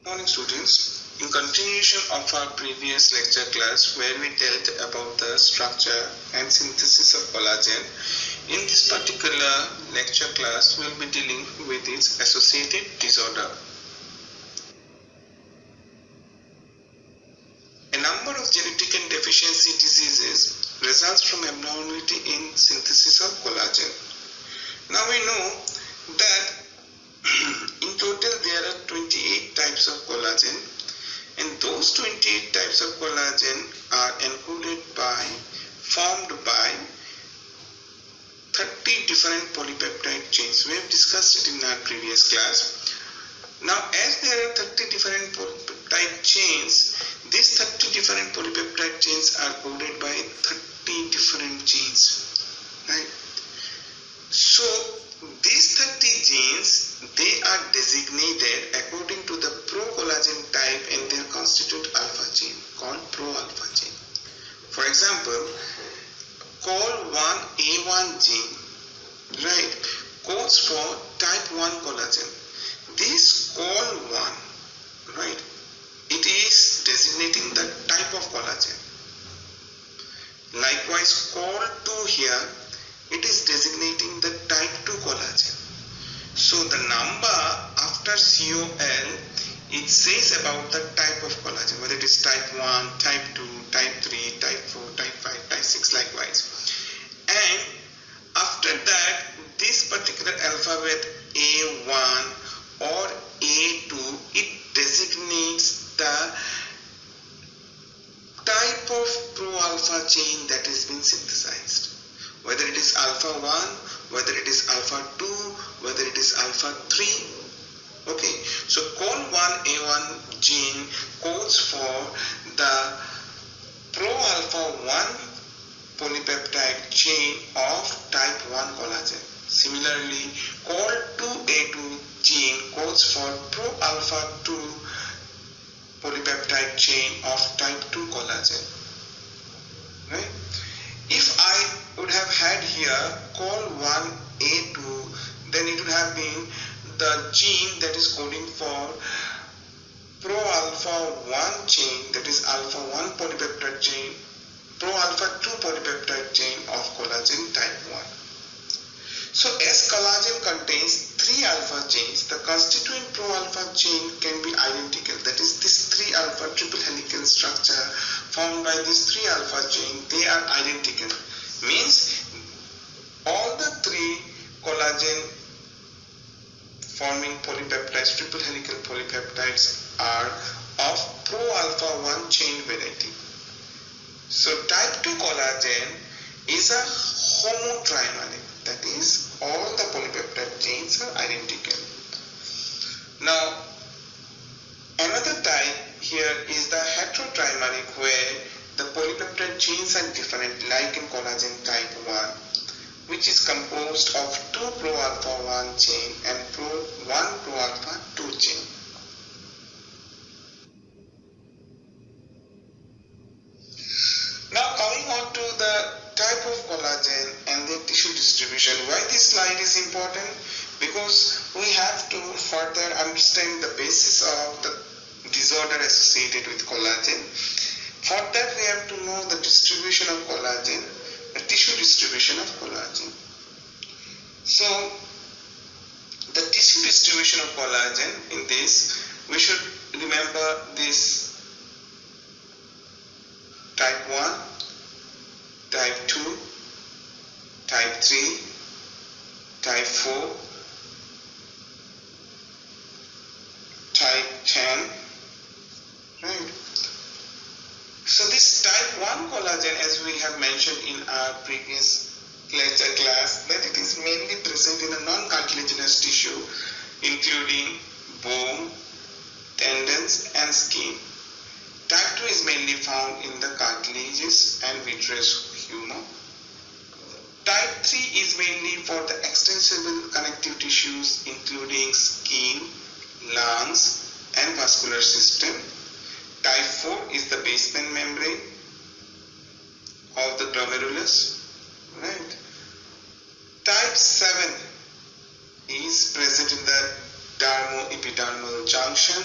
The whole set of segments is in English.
Morning students, in continuation of our previous lecture class where we dealt about the structure and synthesis of collagen, in this particular lecture class we will be dealing with its associated disorder. A number of genetic and deficiency diseases results from abnormality in synthesis of collagen. Now we know that in total there are 28 types of collagen, and those 28 types of collagen are formed by 30 different polypeptide chains. We have discussed it in our previous class. Now as there are 30 different polypeptide chains, these 30 different polypeptide chains are coded by 30 different genes, right? So these 30 genes, they are designated according to the pro-collagen type, and they constitute alpha chain called pro-alpha chain. For example, COL1A1 gene, right, codes for type 1 collagen. This COL1, right, it is designating the type of collagen. Likewise, COL2 here, it is designating the type 2 collagen. So the number after COL, it says about the type of collagen, whether it is type 1, type 2, type 3, type 4, type 5, type 6 likewise. And after that, this particular alphabet A1 or A2, it designates the type of pro-alpha chain that has been synthesized. Whether it is alpha 1, whether it is alpha 2, whether it is alpha 3. Okay, so COL1A1 gene codes for the pro-alpha 1 polypeptide chain of type 1 collagen. Similarly, COL2A2 gene codes for pro-alpha 2 polypeptide chain of type 2 collagen. Right? If I would have had here COL1A2, then it would have been the gene that is coding for pro-alpha 1 chain, that is alpha 1 polypeptide chain, pro-alpha 2 polypeptide chain of collagen type 1. So as collagen contains 3 alpha chains, the constituent pro-alpha chain can be identical. That is, this 3 alpha triple helical structure formed by these 3 alpha chain, they are identical. Means all the 3 collagen forming polypeptides, triple helical polypeptides, are of pro-alpha 1 chain variety. So type 2 collagen is a homotrimeric. That is, all the polypeptide chains are identical. Now, another type here is the heterotrimeric, where the polypeptide chains are different, like in collagen type 1, which is composed of 2 pro-alpha 1 chain and 1 pro-alpha 2 chain. Now coming on to the type of collagen and the tissue distribution. Why this slide is important? Because we have to further understand the basis of the disorder associated with collagen. For that we have to know the distribution of collagen, the tissue distribution of collagen. So the tissue distribution of collagen, in this we should remember this type 1, type 2, type 3, type 4, type 10, right? So this type 1 collagen, as we have mentioned in our previous lecture class, that it is mainly present in the non-cartilaginous tissue, including bone, tendons and skin. Type 2 is mainly found in the cartilages and vitreous humor. Type 3 is mainly for the extensible connective tissues, including skin, lungs and vascular system. Type 4 is the basement membrane of the glomerulus, right? Type 7 is present in the dermo-epidermal junction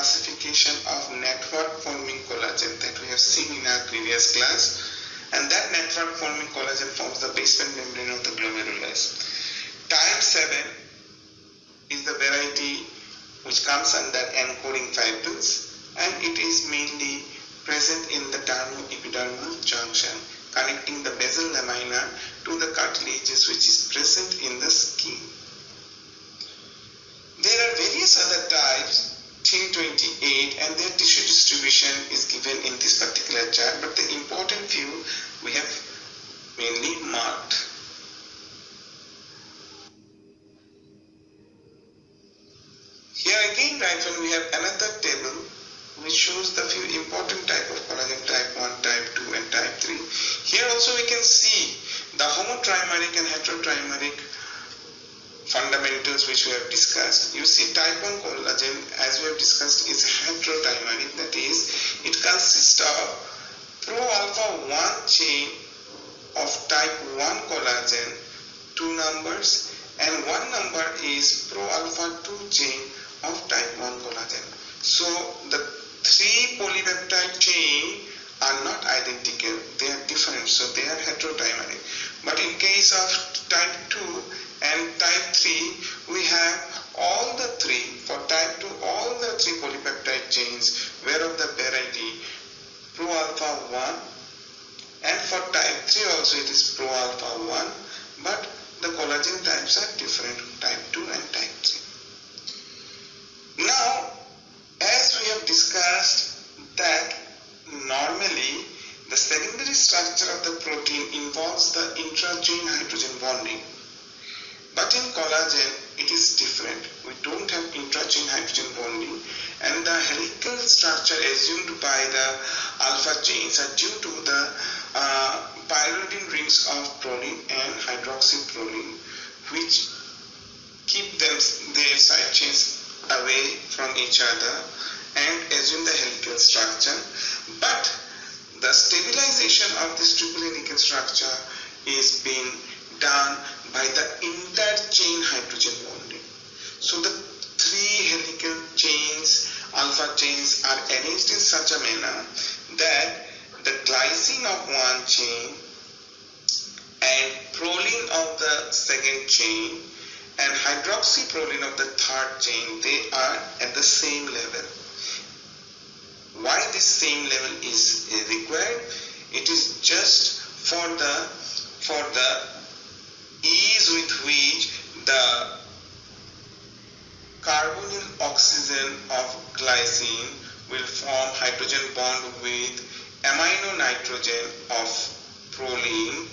classification of network forming collagen that we have seen in our previous class, and that network forming collagen forms the basement membrane of the glomerulus. Type 7 is the variety which comes under encoding fibrils, and it is mainly present in the dermo-epidermal junction connecting the basal lamina to the cartilages which is present in the skin. There are various other types till 28, and their tissue distribution is given in this particular chart, but the important few we have mainly marked. Here again, right, when we have another table which shows the few important type of collagen, type 1, type 2 and type 3. Here also we can see the homotrimeric and heterotrimeric fundamentals which we have discussed. You see type 1 collagen, as we have discussed, is heterotrimeric, that is, it consists of pro-alpha 1 chain of type 1 collagen, 2 numbers, and 1 number is pro-alpha 2 chain of type 1 collagen. So the 3 polypeptide chain are not identical, they are different, so they are heterotrimeric. But in case of type 2 and type 3, we have all the 3. For type 2, all the 3 polypeptide chains were of the variety pro-alpha 1, and for type 3 also it is pro-alpha 1, but the collagen types are different, type 2 and type 3. Now, as we have discussed that normally the secondary structure of the protein involves the intra-chain hydrogen bonding. But in collagen, it is different. We don't have intra-chain hydrogen bonding, and the helical structure assumed by the alpha chains are due to the pyridine rings of proline and hydroxyproline, which keep their side chains away from each other and assume the helical structure. But the stabilization of this triple helical structure is being done by the interchain hydrogen bonding. So the 3 helical chains, alpha chains, are arranged in such a manner that the glycine of one chain and proline of the second chain and hydroxyproline of the third chain, they are at the same level. Why this same level is required? It is just for the ease with which the carbonyl oxygen of glycine will form hydrogen bond with amino nitrogen of proline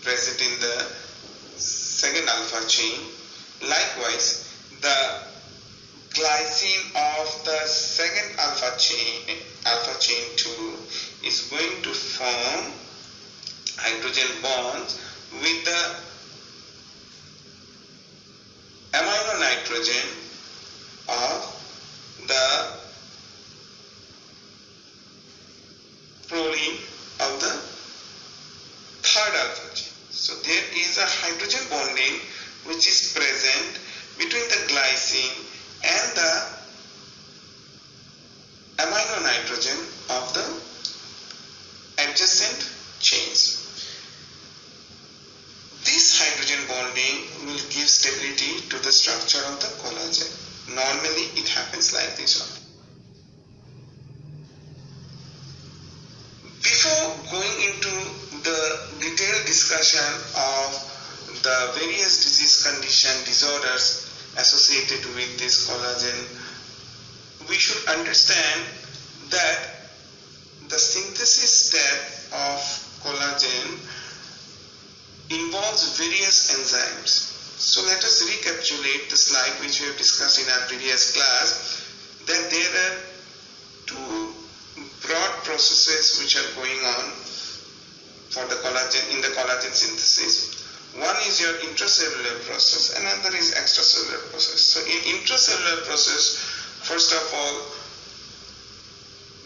present in the second alpha chain. Likewise, the glycine of the second alpha chain 2 is going to form hydrogen bonds with the amino nitrogen of the proline of the third alpha chain. So there is a hydrogen bonding which is present between the glycine and the amino nitrogen of the adjacent chains. This hydrogen bonding will give stability to the structure of the collagen. Normally it happens like this one. Before going into the detailed discussion of the various disease disorders associated with this collagen, we should understand that the synthesis step of collagen involves various enzymes. So let us recapitulate the slide which we have discussed in our previous class, that there are 2 broad processes which are going on for the collagen in the collagen synthesis. One is your intracellular process, another is extracellular process. So in intracellular process, first of all,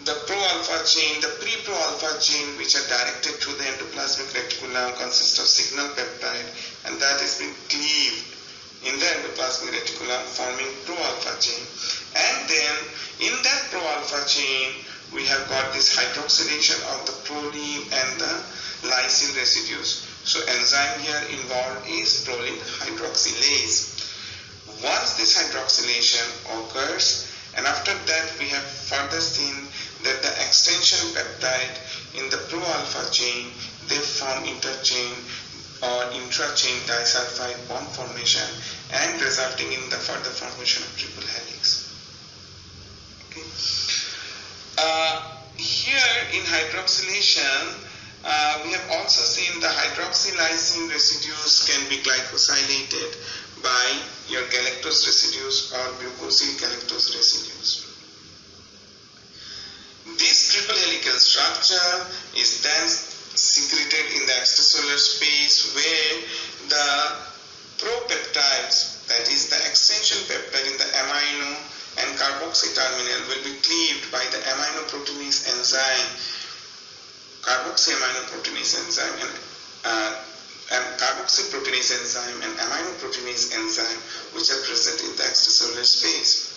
the pro-alpha chain, the pre-pro-alpha chain which are directed to the endoplasmic reticulum consist of signal peptide, and that has been cleaved in the endoplasmic reticulum forming pro-alpha chain. And then In that pro-alpha chain, we have got this hydroxylation of the proline and the lysine residues. So enzyme here involved is proline hydroxylase. Once this hydroxylation occurs, and after that we have further seen that the extension peptide in the pro-alpha chain, they form interchain or intra-chain disulfide bond formation and resulting in the further formation of triple helix. Okay. Here in hydroxylation, we have also seen the hydroxylysine residues can be glycosylated by your galactose residues or glucosyl galactose residues. This triple helical structure is then secreted in the extracellular space where the propeptides, that is the extension peptide in the amino and carboxy terminal, will be cleaved by the aminoproteinase enzyme, carboxy aminoproteinase enzyme and carboxyproteinase enzyme and aminoproteinase enzyme, which are present in the extracellular space.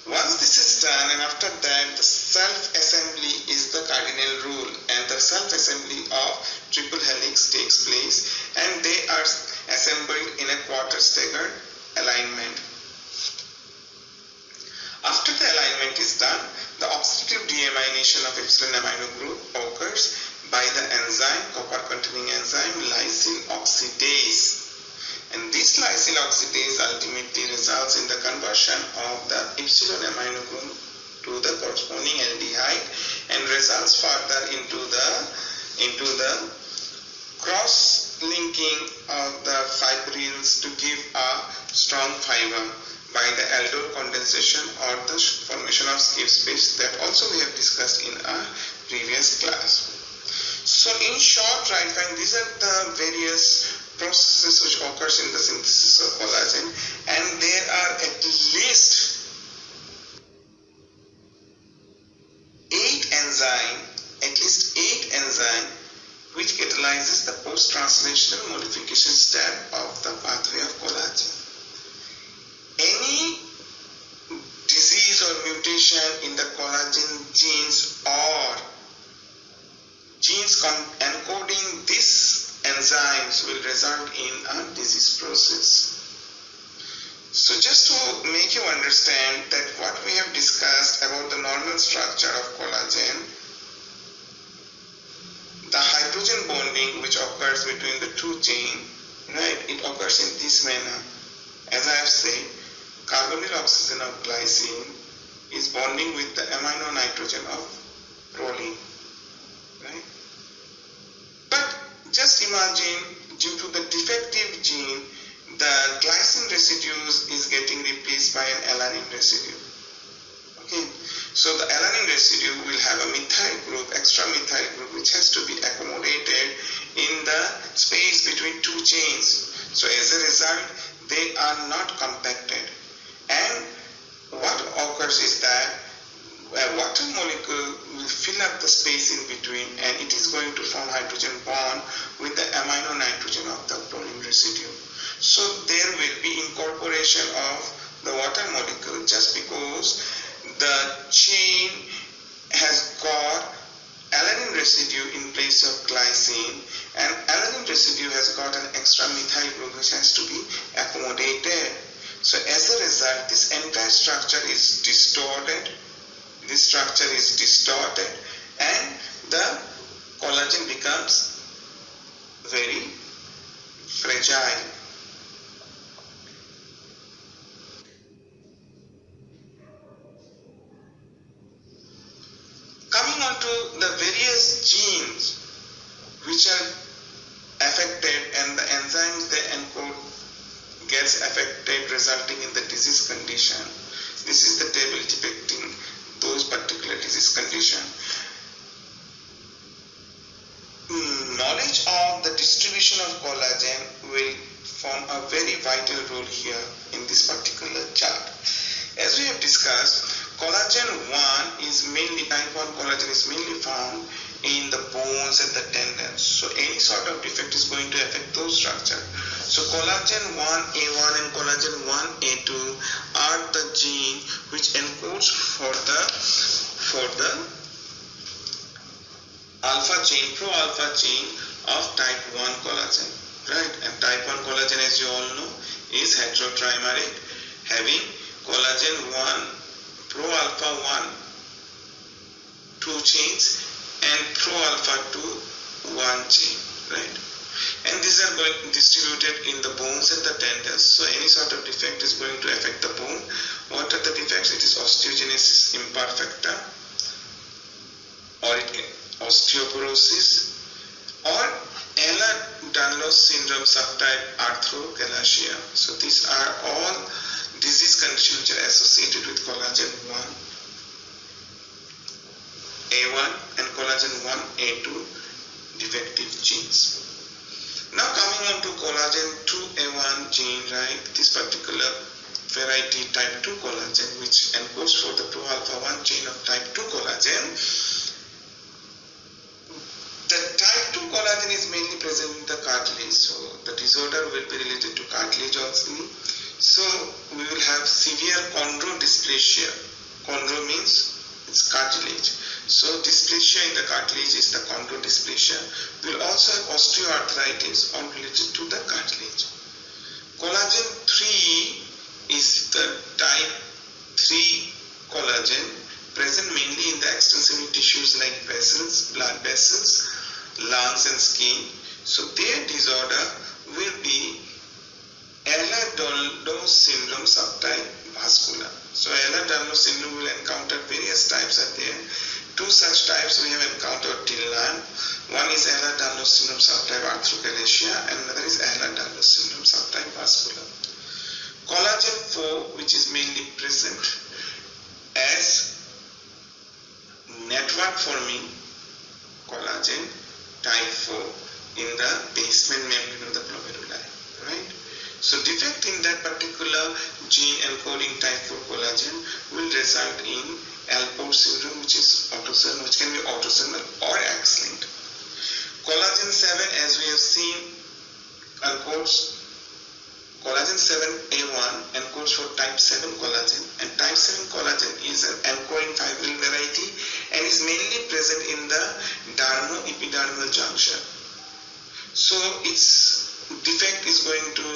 Once this is done, and after that the self-assembly is the cardinal rule, and the self-assembly of triple helix takes place, and they are assembled in a quarter staggered alignment. After the alignment is done, the oxidative deamination of epsilon amino group occurs by the enzyme, copper containing enzyme lysine oxidase. And this lysine oxidase ultimately results in the conversion of the epsilon amino group to the corresponding aldehyde and results further into the cross-linking of the fibrils to give a strong fiber by the aldol condensation or the formation of Skiff space that also we have discussed in a previous class. So in short, right, these are the various processes which occurs in the synthesis of collagen, and there are at least 8 enzymes which catalyzes the post-translational modification step of the pathway of collagen. Any disease or mutation in the collagen genes or genes encoding these enzymes will result in a disease process. So just to make you understand that what we have discussed about the normal structure of collagen, the hydrogen bonding which occurs between the two chains, right, it occurs in this manner. As I have said, carbonyl oxygen of glycine is bonding with the amino nitrogen of proline, right? But just imagine, due to the defective gene, the glycine residues is getting replaced by an alanine residue. Okay, so the alanine residue will have a methyl group, extra methyl group, which has to be accommodated in the space between two chains. So as a result, they are not compacted. And what occurs is that a water molecule will fill up the space in between, and it is going to form hydrogen bond with the amino nitrogen of the proline residue. So there will be incorporation of the water molecule just because the chain has got alanine residue in place of glycine, and alanine residue has got an extra methyl group which has to be accommodated. So as a result, this entire structure is distorted. This structure is distorted, and the collagen becomes very fragile. Coming on to the various genes which are affected, and the enzymes they encode gets affected, resulting in the disease condition. This is the table depicting those particular disease condition. Knowledge of the distribution of collagen will form a very vital role here in this particular chart. As we have discussed, collagen 1 is mainly, type 1 collagen is mainly found in the bones and the tendons. So any sort of defect is going to affect those structures. So collagen 1A1 and collagen 1A2 are the gene which encodes for the alpha chain, pro-alpha chain of type 1 collagen, right? And type 1 collagen, as you all know, is heterotrimeric, having collagen 1, pro-alpha 1, 2 chains, and pro-alpha 2, 1 chain, right? And these are distributed in the bones and the tendons. So any sort of defect is going to affect the bone. What are the defects? It is osteogenesis imperfecta, or it can osteoporosis, or Elledette Syndrome subtype arthrochalasia. So these are all disease conditions which are associated with collagen 1A1 and collagen 1A2 defective genes. Now coming on to collagen 2A1 gene, right? This particular variety type 2 collagen, which encodes for the pro-alpha 1 chain of type 2 collagen. The type 2 collagen is mainly present in the cartilage, so the disorder will be related to cartilage also. So we will have severe chondrodysplasia. Chondro means it's cartilage. So dysplasia in the cartilage is the chondrodysplasia. We will also have osteoarthritis, all related to the cartilage. Collagen 3 is the type 3 collagen, present mainly in the extensive tissues like vessels, blood vessels, lungs and skin. So their disorder will be Elledette Syndrome subtype vascular. So Elledette Syndrome will encounter various types are there. Two such types we have encountered till now. One is Elledette Syndrome subtype arthrochalasia and another is Elledette Syndrome subtype vascular. Collagen 4, which is mainly present as network forming collagen type 4 in the basement membrane of the glomeruli, right? So defect in that particular gene encoding type 4 collagen will result in Alport syndrome, which is autosomal, which can be autosomal or X-linked. Collagen 7, as we have seen, encodes collagen 7A1 encodes for type 7 collagen, and type 7 collagen is an encoding fibril variety and is mainly present in the dermo-epidermal junction. So its defect is going to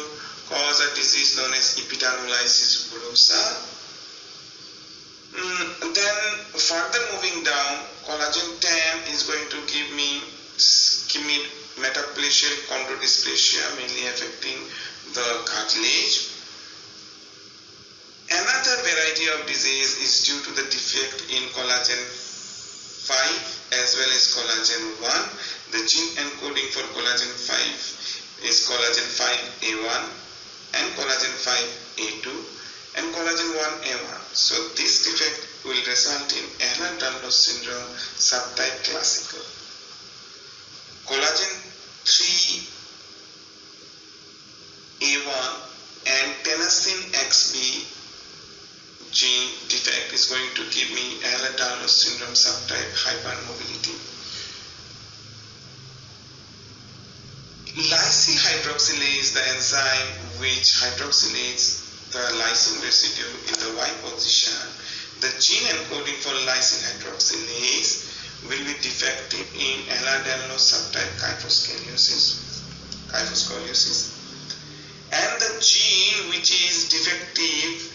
cause a disease known as epidermolysis bullosa. Then further moving down, collagen 10 is going to give me metaplasial chondrodysplasia, mainly affecting the cartilage. Another variety of disease is due to the defect in collagen 5 as well as collagen 1. The gene encoding for collagen 5 is collagen 5A1 and collagen 5A2 and collagen 1A1. So this defect will result in Elledette syndrome subtype classical. Collagen 3A1 and tenascin XB gene defect is going to give me Elledette syndrome subtype hypermobility. Lysyl hydroxylase, the enzyme which hydroxylates the lysine residue in the Y position, the gene encoding for lysyl hydroxylase will be defective in Elledette subtype kyphoscoliosis. And the gene which is defective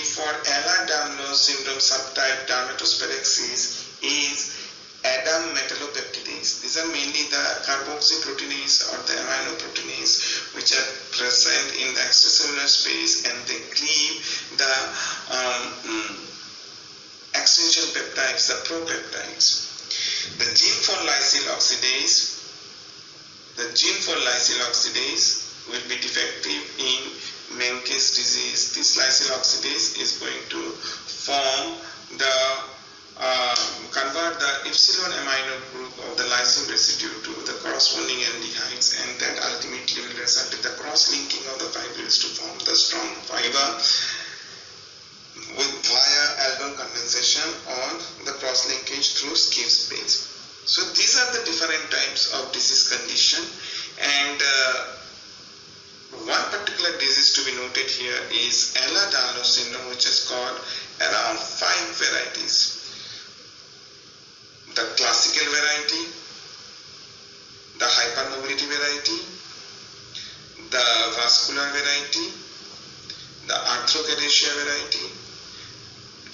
for Elledette syndrome subtype dermatosparaxis is Adam metallopeptidase. These are mainly the carboxyproteinase or the aminoproteinase which are present in the extracellular space, and they cleave the essential peptides, the propeptides. The gene for lysyl oxidase will be defective in Menkes disease. This lysyl oxidase is going to form convert the epsilon amino group of the lysine residue to the corresponding aldehydes, and that ultimately will result in the cross-linking of the fibrils to form the strong fiber via aldol condensation on the cross-linkage through Skive space. So these are the different types of disease condition, and denoted here is Elledette Syndrome, which has got around 5 varieties. The classical variety, the hypermobility variety, the vascular variety, the arthrochalasia variety,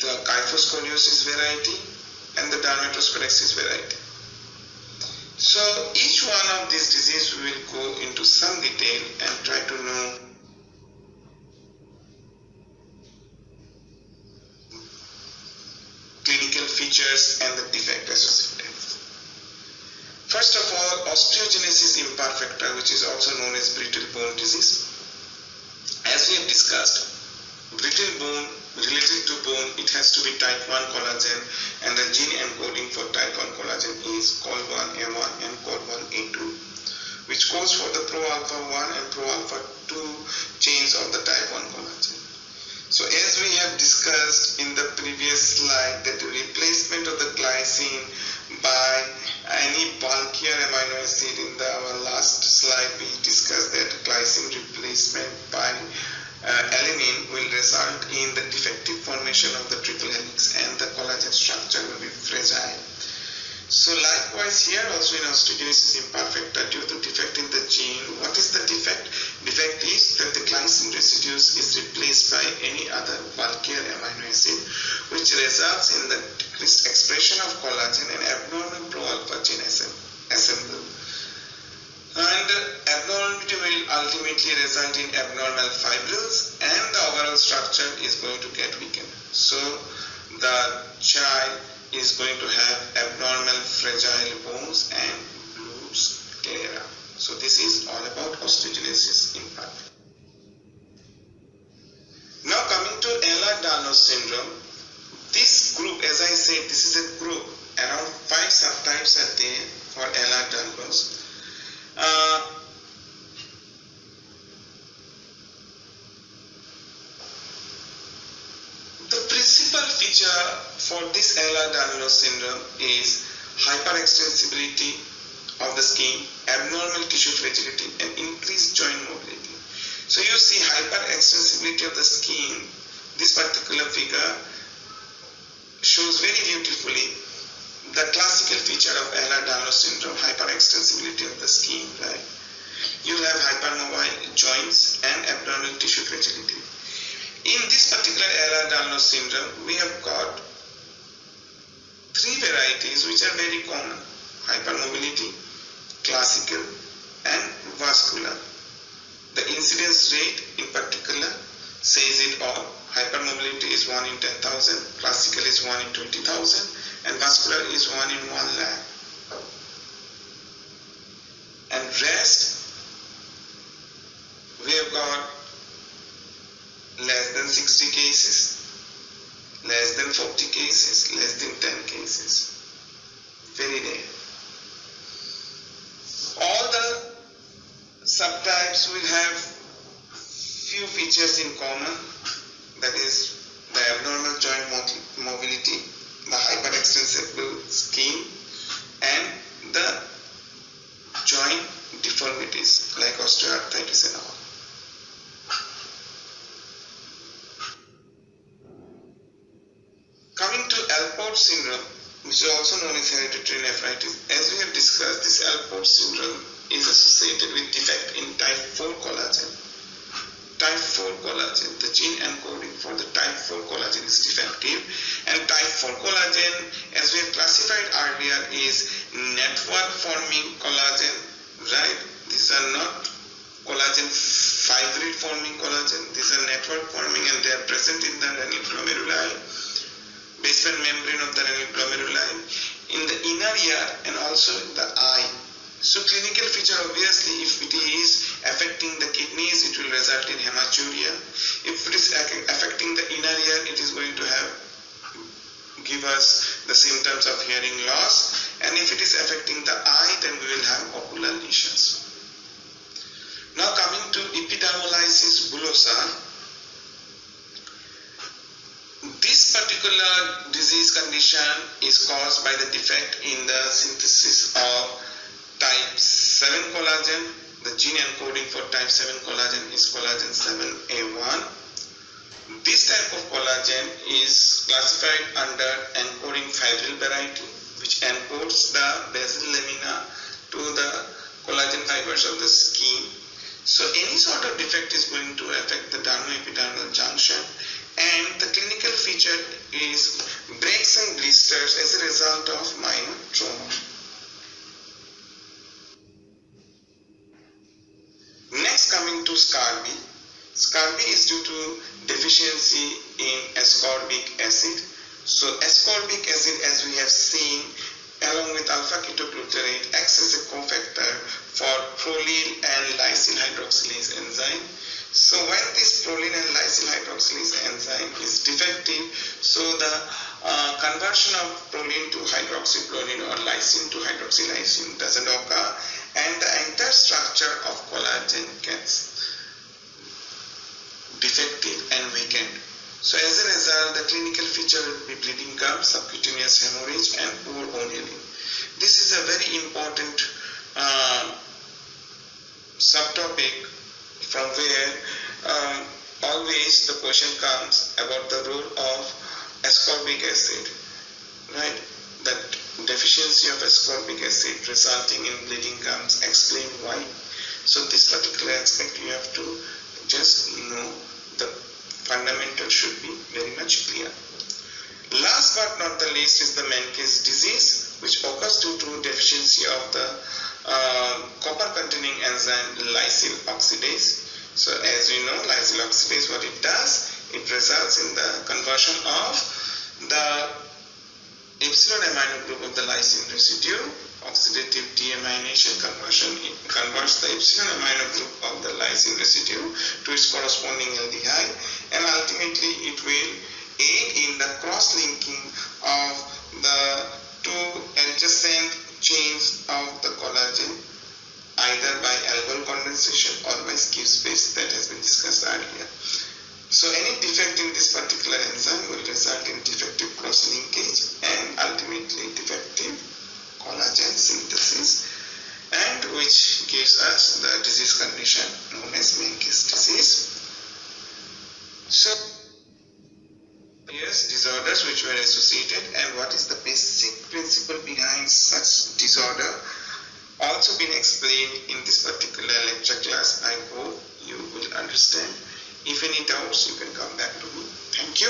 the kyphoscoliosis variety, and the dermatosparaxis variety. So each one of these diseases we will go into some detail and try to know clinical features and the defect associated. First of all, Osteogenesis Imperfecta, which is also known as brittle bone disease. As we have discussed, brittle bone, related to bone, it has to be type 1 collagen, and the gene encoding for type 1 collagen is COL1A1 and COL1A2, which codes for the pro-alpha 1 and pro-alpha 2 chains of the type 1 collagen. So as we have discussed in the previous slide, that the replacement of the glycine by any bulkier amino acid, in our last slide we discussed that glycine replacement by alanine will result in the defective formation of the triple helix, and the collagen structure will be fragile. So likewise here also in osteogenesis imperfecta, due to defect in the gene, what is the defect? Defect is that the glycine residues is replaced by any other bulkier amino acid, which results in the decreased expression of collagen and abnormal pro-alpha chain assembly. And abnormality will ultimately result in abnormal fibrils, and the overall structure is going to get weakened. So the child is going to have abnormal fragile bones and blue sclera. So this is all about osteogenesis imperfecta. Now coming to Elledette Syndrome, this group, as I said, this is a group, around 5 subtypes are there for Elledette. The principal feature for this Elledette syndrome is hyperextensibility of the skin, abnormal tissue fragility, and increased joint mobility. So you see hyperextensibility of the skin. This particular figure shows very beautifully the classical feature of Elledette syndrome, hyperextensibility of the skin, right? You have hypermobile joints and abnormal tissue fragility. In this particular Elledette syndrome, we have got 3 varieties which are very common: hypermobility, classical, and vascular. The incidence rate in particular says it all. Hypermobility is 1 in 10,000, classical is 1 in 20,000, and vascular is 1 in 1 lakh. And rest, we have got less than 60 cases, less than 40 cases, less than 10 cases. Very rare. All the subtypes will have few features in common, that is the abnormal joint mobility, the hyperextensible skin, and the joint deformities like osteoarthritis and all. Coming to Alport Syndrome, which is also known as hereditary nephritis, as we have discussed, this Alport Syndrome is associated with defect in type 4 collagen. Type 4 collagen, the gene encoding for the type 4 collagen is defective, and type 4 collagen, as we have classified earlier, is network forming collagen, right? These are not collagen fibril forming collagen, these are network forming, and they are present in the renal glomeruli, basement membrane of the renal glomeruli, in the inner ear and also in the eye. So clinical feature, obviously, if it is affecting the kidneys, it will result in hematuria. If it is affecting the inner ear, it is going to give us the symptoms of hearing loss. And if it is affecting the eye, then we will have ocular lesions. Now coming to epidermolysis bullosa. This particular disease condition is caused by the defect in the synthesis of type 7 collagen The gene encoding for type 7 collagen is collagen 7A1. This type of collagen is classified under encoding fibril variety, which encodes the basal lamina to the collagen fibers of the skin. So any sort of defect is going to affect the dermoepidermal junction, and the clinical feature is breaks and blisters as a result of minor trauma. Next, coming to Scarby. Scarby is due to deficiency in ascorbic acid. So ascorbic acid, as we have seen, along with alpha-ketoglutarate, acts as a cofactor for prolyl and lysyl hydroxylase enzyme. So when this prolyl and lysyl hydroxylase enzyme is defective, so the conversion of proline to hydroxyproline or lysine to hydroxylysine doesn't occur, and the entire structure of collagen gets defective and weakened. So as a result, the clinical feature will be bleeding gums, subcutaneous hemorrhage, and poor bone healing. This is a very important subtopic from where always the question comes about the role of ascorbic acid, right? That deficiency of ascorbic acid resulting in bleeding gums, explain why. So this particular aspect you have to just know. The fundamental should be very much clear. Last but not the least is the Menkes disease, which occurs due to deficiency of the copper containing enzyme lysyl oxidase. So as we know, lysyl oxidase, what it does, it results in the conversion of the epsilon amino group of the lysine residue. Oxidative deamination conversion, it converts the epsilon amino group of the lysine residue to its corresponding aldehyde, and ultimately it will aid in the cross-linking of the two adjacent chains of the collagen, either by alveolar condensation or by skip space that has been discussed earlier. So any defect in this particular enzyme will result in defective cross-linkage and ultimately defective collagen synthesis, and which gives us the disease condition known as Menkes disease. So yes, disorders which were associated and what is the basic principle behind such disorder also been explained in this particular lecture class. I hope you will understand. If any doubts, you can come back to me. Thank you.